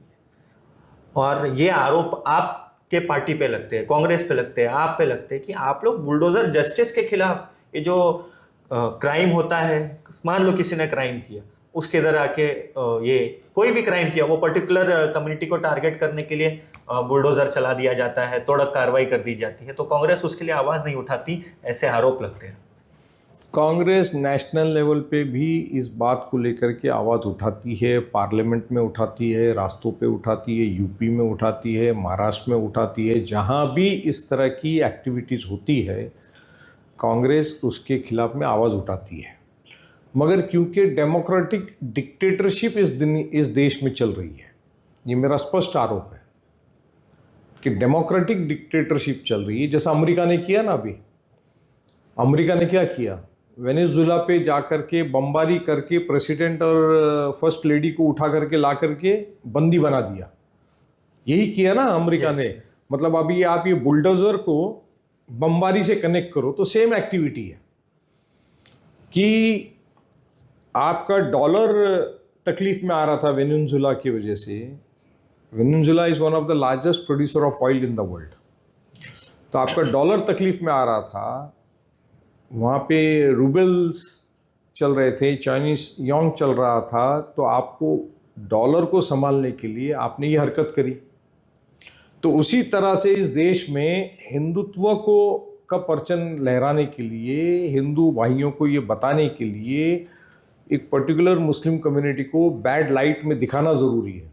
और ये आरोप आपके पार्टी पे लगते हैं, कांग्रेस पे लगते हैं, आप पे लगते हैं कि आप लोग बुलडोज़र जस्टिस के खिलाफ, ये जो क्राइम होता है, मान लो किसी ने क्राइम किया, उसके इधर आके ये कोई भी क्राइम किया, वो पर्टिकुलर कम्युनिटी को टारगेट करने के लिए बुलडोज़र चला दिया जाता है, तोड़क कार्रवाई कर दी जाती है, तो कांग्रेस उसके लिए आवाज़ नहीं उठाती, ऐसे आरोप लगते हैं।
कांग्रेस नेशनल लेवल पे भी इस बात को लेकर के आवाज़ उठाती है, पार्लियामेंट में उठाती है, रास्तों पे उठाती है, यूपी में उठाती है, महाराष्ट्र में उठाती है। जहाँ भी इस तरह की एक्टिविटीज़ होती है, कांग्रेस उसके खिलाफ में आवाज़ उठाती है। मगर क्योंकि डेमोक्रेटिक डिक्टेटरशिप इस देश में चल रही है, ये मेरा स्पष्ट आरोप है कि डेमोक्रेटिक डिक्टेटरशिप चल रही है। जैसा अमेरिका ने किया ना, अभी अमेरिका ने क्या किया, वेनेजुएला पे जा कर के बमबारी करके प्रेसिडेंट और फर्स्ट लेडी को उठा करके ला करके बंदी बना दिया। यही किया ना अमेरिका ने। मतलब अभी आप ये बुलडोजर को बमबारी से कनेक्ट करो तो सेम एक्टिविटी है कि आपका डॉलर तकलीफ में आ रहा था वेनेजुएला की वजह से। Venezuela is one of the largest producer of oil in the world. तो आपका डॉलर तकलीफ में आ रहा था, वहाँ पे रूबल्स चल रहे थे, चाइनीज योंग चल रहा था, तो आपको डॉलर को संभालने के लिए आपने ये हरकत करी। तो उसी तरह से इस देश में हिंदुत्व को का परचम लहराने के लिए, हिंदू भाइयों को ये बताने के लिए एक पर्टिकुलर मुस्लिम कम्युनिटी को बैड लाइट में दिखाना ज़रूरी है।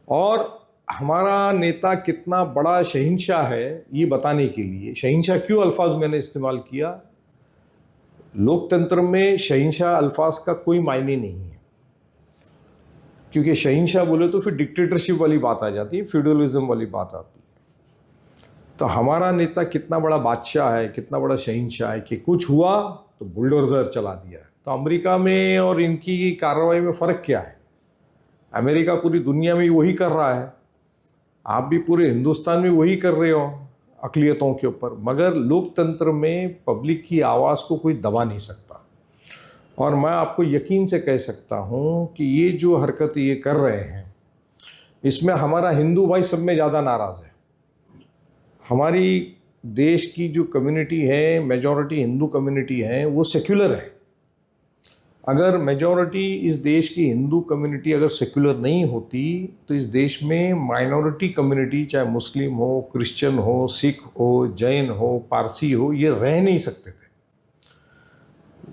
और हमारा नेता कितना बड़ा शहंशाह है ये बताने के लिए, शहंशाह क्यों अल्फाज मैंने इस्तेमाल किया, लोकतंत्र में शहंशाह अल्फाज का कोई मायने नहीं है, क्योंकि शहंशाह बोले तो फिर डिक्टेटरशिप वाली बात आ जाती है, फ्यूडलिज्म वाली बात आती है। तो हमारा नेता कितना बड़ा बादशाह है, कितना बड़ा शहंशाह है कि कुछ हुआ तो बुलडोजर चला दिया। तो अमेरिका में और इनकी कार्रवाई में फ़र्क क्या है? अमेरिका पूरी दुनिया में वही कर रहा है, आप भी पूरे हिंदुस्तान में वही कर रहे हो अक़लियतों के ऊपर, मगर लोकतंत्र में पब्लिक की आवाज़ को कोई दबा नहीं सकता। और मैं आपको यकीन से कह सकता हूँ कि ये जो हरकत ये कर रहे हैं, इसमें हमारा हिंदू भाई सब में ज़्यादा नाराज़ है। हमारी देश की जो कम्युनिटी है, मेजॉरिटी हिंदू कम्युनिटी है, वो सेक्युलर है। अगर मेजॉरिटी इस देश की हिंदू कम्युनिटी अगर सेक्युलर नहीं होती तो इस देश में माइनॉरिटी कम्युनिटी, चाहे मुस्लिम हो, क्रिश्चियन हो, सिख हो, जैन हो, पारसी हो, ये रह नहीं सकते थे।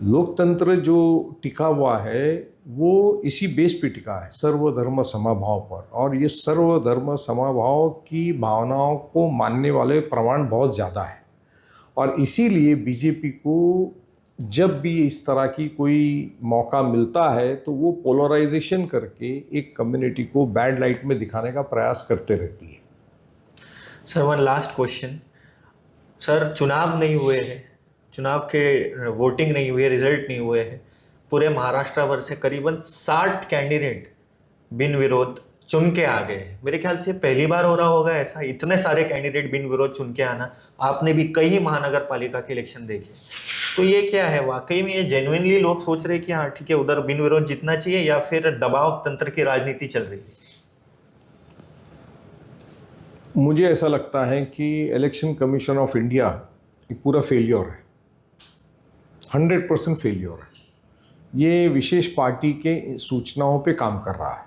लोकतंत्र जो टिका हुआ है वो इसी बेस पे टिका है, सर्वधर्म समभाव पर। और ये सर्वधर्म समभाव की भावनाओं को मानने वाले प्रमाण बहुत ज़्यादा है। और इसीलिए बीजेपी को जब भी इस तरह की कोई मौका मिलता है तो वो पोलराइजेशन करके एक कम्युनिटी को बैड लाइट में दिखाने का प्रयास करते रहती है।
Sir, one last question. Sir, चुनाव नहीं हुए हैं, चुनाव के वोटिंग नहीं हुई है, रिजल्ट नहीं हुए हैं, पूरे महाराष्ट्र भर से करीबन 60 कैंडिडेट बिन विरोध चुन के आ गए हैं। मेरे ख्याल से पहली बार हो रहा होगा ऐसा, इतने सारे कैंडिडेट बिन विरोध चुन के आना। आपने भी कई महानगर पालिका के इलेक्शन देखे, तो ये क्या है? वाकई में ये जेन्युइनली लोग सोच रहे हैं कि हाँ ठीक है, उधर बिन विरोध जीतना चाहिए, या फिर दबाव तंत्र की राजनीति चल रही है?
मुझे ऐसा लगता है कि इलेक्शन कमीशन ऑफ इंडिया एक पूरा फेलियर है, 100% फेलियर है। ये विशेष पार्टी के सूचनाओं पे काम कर रहा है।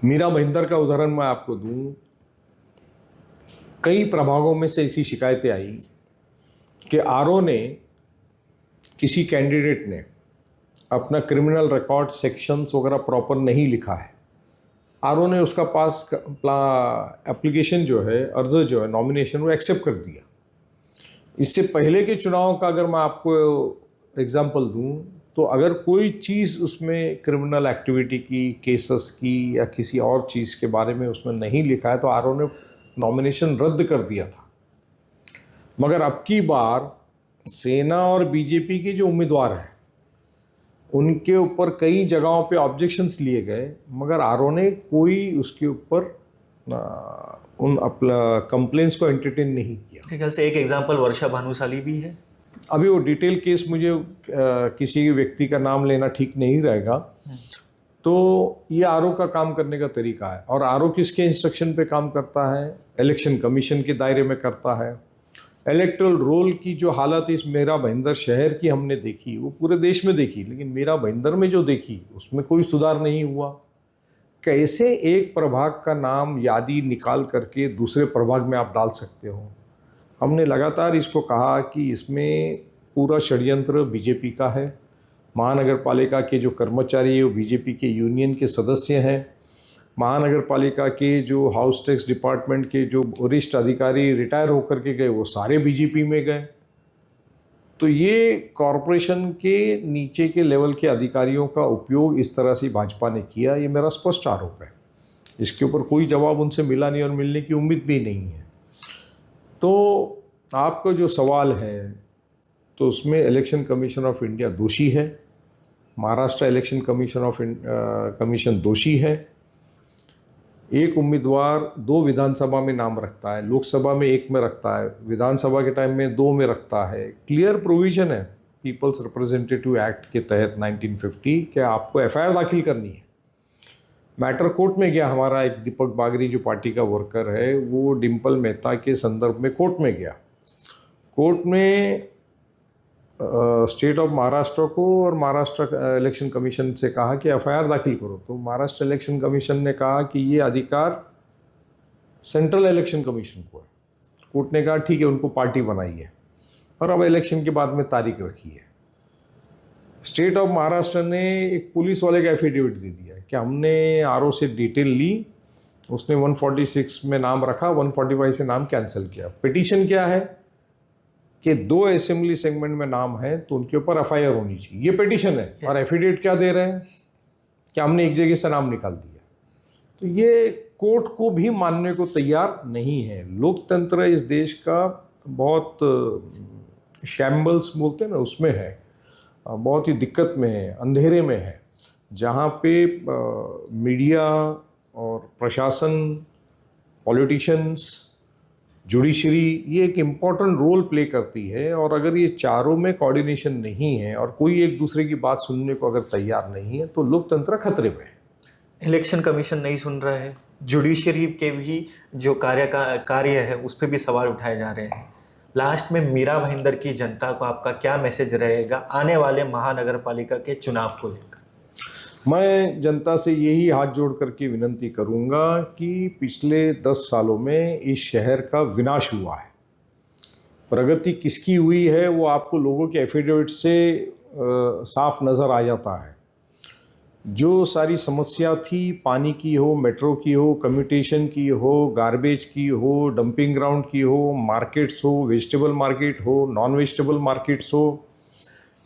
मीरा भाईंदर का उदाहरण मैं आपको दूं, कई प्रभागों में से ऐसी शिकायतें आई कि आरओ ने, किसी कैंडिडेट ने अपना क्रिमिनल रिकॉर्ड सेक्शंस वगैरह प्रॉपर नहीं लिखा है। आरओ ने उसका पास एप्लीकेशन जो है, अर्ज जो है, नॉमिनेशन, वो एक्सेप्ट कर दिया। इससे पहले के चुनाव का अगर मैं आपको एग्जांपल दूं तो अगर कोई चीज़ उसमें क्रिमिनल एक्टिविटी की, केसेस की या किसी और चीज़ के बारे में उसमें नहीं लिखा है तो आरओ ने नॉमिनेशन रद्द कर दिया था। मगर अब की बार सेना और बीजेपी के जो उम्मीदवार हैं उनके ऊपर कई जगहों पे ऑब्जेक्शंस लिए गए, मगर आरओ ने कोई उसके ऊपर उन कंप्लेंट्स को एंटरटेन नहीं किया।
मेरे ख्याल से एक एग्जांपल वर्षा भानुशाली भी है।
अभी वो डिटेल केस मुझे किसी व्यक्ति का नाम लेना ठीक नहीं रहेगा। तो ये आरओ का काम करने का तरीका है। और आरओ किसके इंस्ट्रक्शन पे काम करता है? इलेक्शन कमीशन के दायरे में करता है। इलेक्टोरल रोल की जो हालत इस मीरा भाईंदर शहर की हमने देखी, वो पूरे देश में देखी, लेकिन मीरा भाईंदर में जो देखी उसमें कोई सुधार नहीं हुआ। कैसे एक प्रभाग का नाम यादी निकाल करके दूसरे प्रभाग में आप डाल सकते हो? हमने लगातार इसको कहा कि इसमें पूरा षड्यंत्र बीजेपी का है। महानगर पालिका के जो कर्मचारी हैं वो बीजेपी के यूनियन के सदस्य हैं। महानगर पालिका के जो हाउस टैक्स डिपार्टमेंट के जो वरिष्ठ अधिकारी रिटायर होकर के गए वो सारे बीजेपी में गए। तो ये कॉरपोरेशन के नीचे के लेवल के अधिकारियों का उपयोग इस तरह से भाजपा ने किया, ये मेरा स्पष्ट आरोप है। इसके ऊपर कोई जवाब उनसे मिला नहीं और मिलने की उम्मीद भी नहीं है। तो आपका जो सवाल है तो उसमें इलेक्शन कमीशन ऑफ इंडिया दोषी है, महाराष्ट्र इलेक्शन कमीशन दोषी है। एक उम्मीदवार 2 विधानसभा में नाम रखता है, लोकसभा में 1 में रखता है, विधानसभा के टाइम में 2 में रखता है। क्लियर प्रोविज़न है पीपल्स रिप्रेजेंटेटिव एक्ट के तहत 1950 कि आपको एफआईआर दाखिल करनी है। मैटर कोर्ट में गया। हमारा एक दीपक बागरी जो पार्टी का वर्कर है वो डिम्पल मेहता के संदर्भ में कोर्ट में गया। कोर्ट में स्टेट ऑफ महाराष्ट्र को और महाराष्ट्र इलेक्शन कमीशन से कहा कि एफआईआर दाखिल करो। तो महाराष्ट्र इलेक्शन कमीशन ने कहा कि ये अधिकार सेंट्रल इलेक्शन कमीशन को है। कोर्ट ने कहा ठीक है, उनको पार्टी बनाई है और अब इलेक्शन के बाद में तारीख रखी है। स्टेट ऑफ महाराष्ट्र ने एक पुलिस वाले का एफिडेविट दे दिया कि हमने आरओ से डिटेल ली, उसने 146 में नाम रखा, 145 से नाम कैंसिल किया। पिटीशन क्या है कि 2 असेंबली सेगमेंट में नाम है तो उनके ऊपर एफआईआर होनी चाहिए, ये पिटीशन है। और एफिडेविट क्या दे रहे हैं कि हमने एक जगह से नाम निकाल दिया। तो ये कोर्ट को भी मानने को तैयार नहीं है। लोकतंत्र इस देश का बहुत शैम्बल्स बोलते हैं ना, उसमें है, बहुत ही दिक्कत में है, अंधेरे में है, जहाँ पे मीडिया और प्रशासन, पॉलिटिशियंस, जुडिशरी ये एक इम्पॉर्टेंट रोल प्ले करती है। और अगर ये चारों में कोऑर्डिनेशन नहीं है और कोई एक दूसरे की बात सुनने को अगर तैयार नहीं है तो लोकतंत्र खतरे में है।
इलेक्शन कमीशन नहीं सुन रहा है, जुडिशरी के भी जो कार्य है उस पर भी सवाल उठाए जा रहे हैं। लास्ट में मीरा भाईंदर की जनता को आपका क्या मैसेज रहेगा आने वाले महानगर पालिका के चुनाव को लेकर?
मैं जनता से यही हाथ जोड़ करके विनती करूंगा कि पिछले 10 सालों में इस शहर का विनाश हुआ है। प्रगति किसकी हुई है वो आपको लोगों के एफिडेविट से साफ नज़र आ जाता है। जो सारी समस्या थी, पानी की हो, मेट्रो की हो, कम्यूटेशन की हो, गार्बेज की हो, डंपिंग ग्राउंड की हो, मार्केट्स हो, वेजिटेबल मार्केट हो, नॉन वेजिटेबल मार्केट्स हो,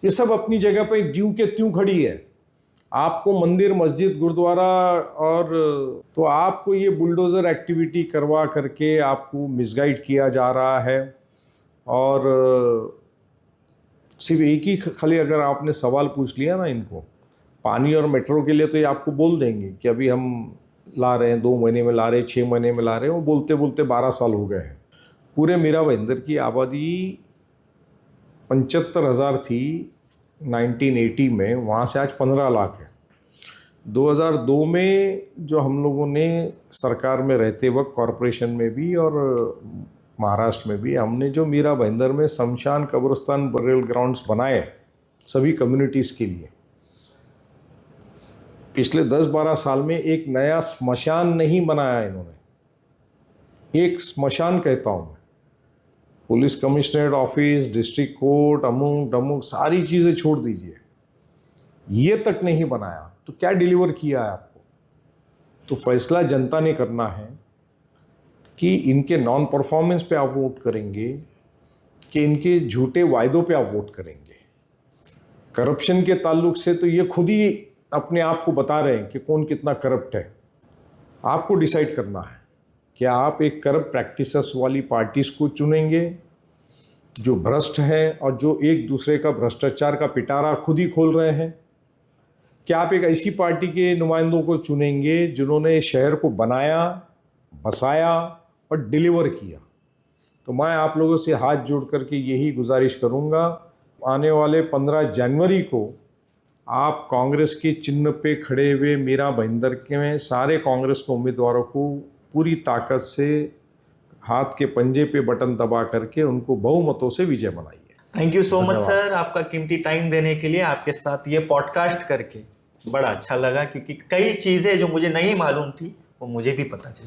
ये सब अपनी जगह पे ज्यों के त्यों खड़ी है। आपको मंदिर, मस्जिद, गुरुद्वारा और तो आपको ये बुलडोज़र एक्टिविटी करवा करके आपको मिसगाइड किया जा रहा है। और सिर्फ एक ही खाली अगर आपने सवाल पूछ लिया ना इनको, पानी और मेट्रो के लिए, तो ये आपको बोल देंगे कि अभी हम ला रहे हैं, 2 महीने में ला रहे हैं, 6 महीने में ला रहे हैं। वो बोलते बोलते 12 साल हो गए हैं। पूरे मीरा भाईंदर की आबादी 75,000 थी 1980 में, वहाँ से आज 15 लाख है। 2002 में जो हम लोगों ने सरकार में रहते वक्त कॉरपोरेशन में भी और महाराष्ट्र में भी हमने जो मीरा भाईंदर में शमशान, कब्रिस्तान, बरियल ग्राउंड्स बनाए सभी कम्युनिटीज़ के लिए, पिछले 10-12 साल में एक नया स्मशान नहीं बनाया इन्होंने। एक स्मशान कहता हूँ मैं, police commissionerate office, district court, अमुक डमुक सारी चीज़ें छोड़ दीजिए, ये तक नहीं बनाया। तो क्या डिलीवर किया है आपको? तो फैसला जनता ने करना है कि इनके नॉन परफॉर्मेंस पे आप वोट करेंगे कि इनके झूठे वायदों पे आप वोट करेंगे। करप्शन के ताल्लुक से तो ये खुद ही अपने आप को बता रहे हैं कि कौन कितना करप्ट है। आपको डिसाइड करना है कि आप एक करप्ट प्रैक्टिसेस वाली पार्टीज को चुनेंगे जो भ्रष्ट हैं और जो एक दूसरे का भ्रष्टाचार का पिटारा खुद ही खोल रहे हैं, क्या आप एक ऐसी पार्टी के नुमाइंदों को चुनेंगे जिन्होंने शहर को बनाया, बसाया और डिलीवर किया? तो मैं आप लोगों से हाथ जोड़ करके यही गुजारिश करूंगा, आने वाले 15 जनवरी को आप कांग्रेस के चिन्ह पे खड़े हुए मीरा भाईंदर के सारे कांग्रेस के उम्मीदवारों को पूरी ताकत से हाथ के पंजे पे बटन दबा करके उनको बहुमतों से विजय बनाइए।
Thank you so much sir, आपका कीमती टाइम देने के लिए। आपके साथ ये पॉडकास्ट करके बड़ा अच्छा लगा, क्योंकि कई चीज़ें जो मुझे नहीं मालूम थी वो मुझे भी पता चली।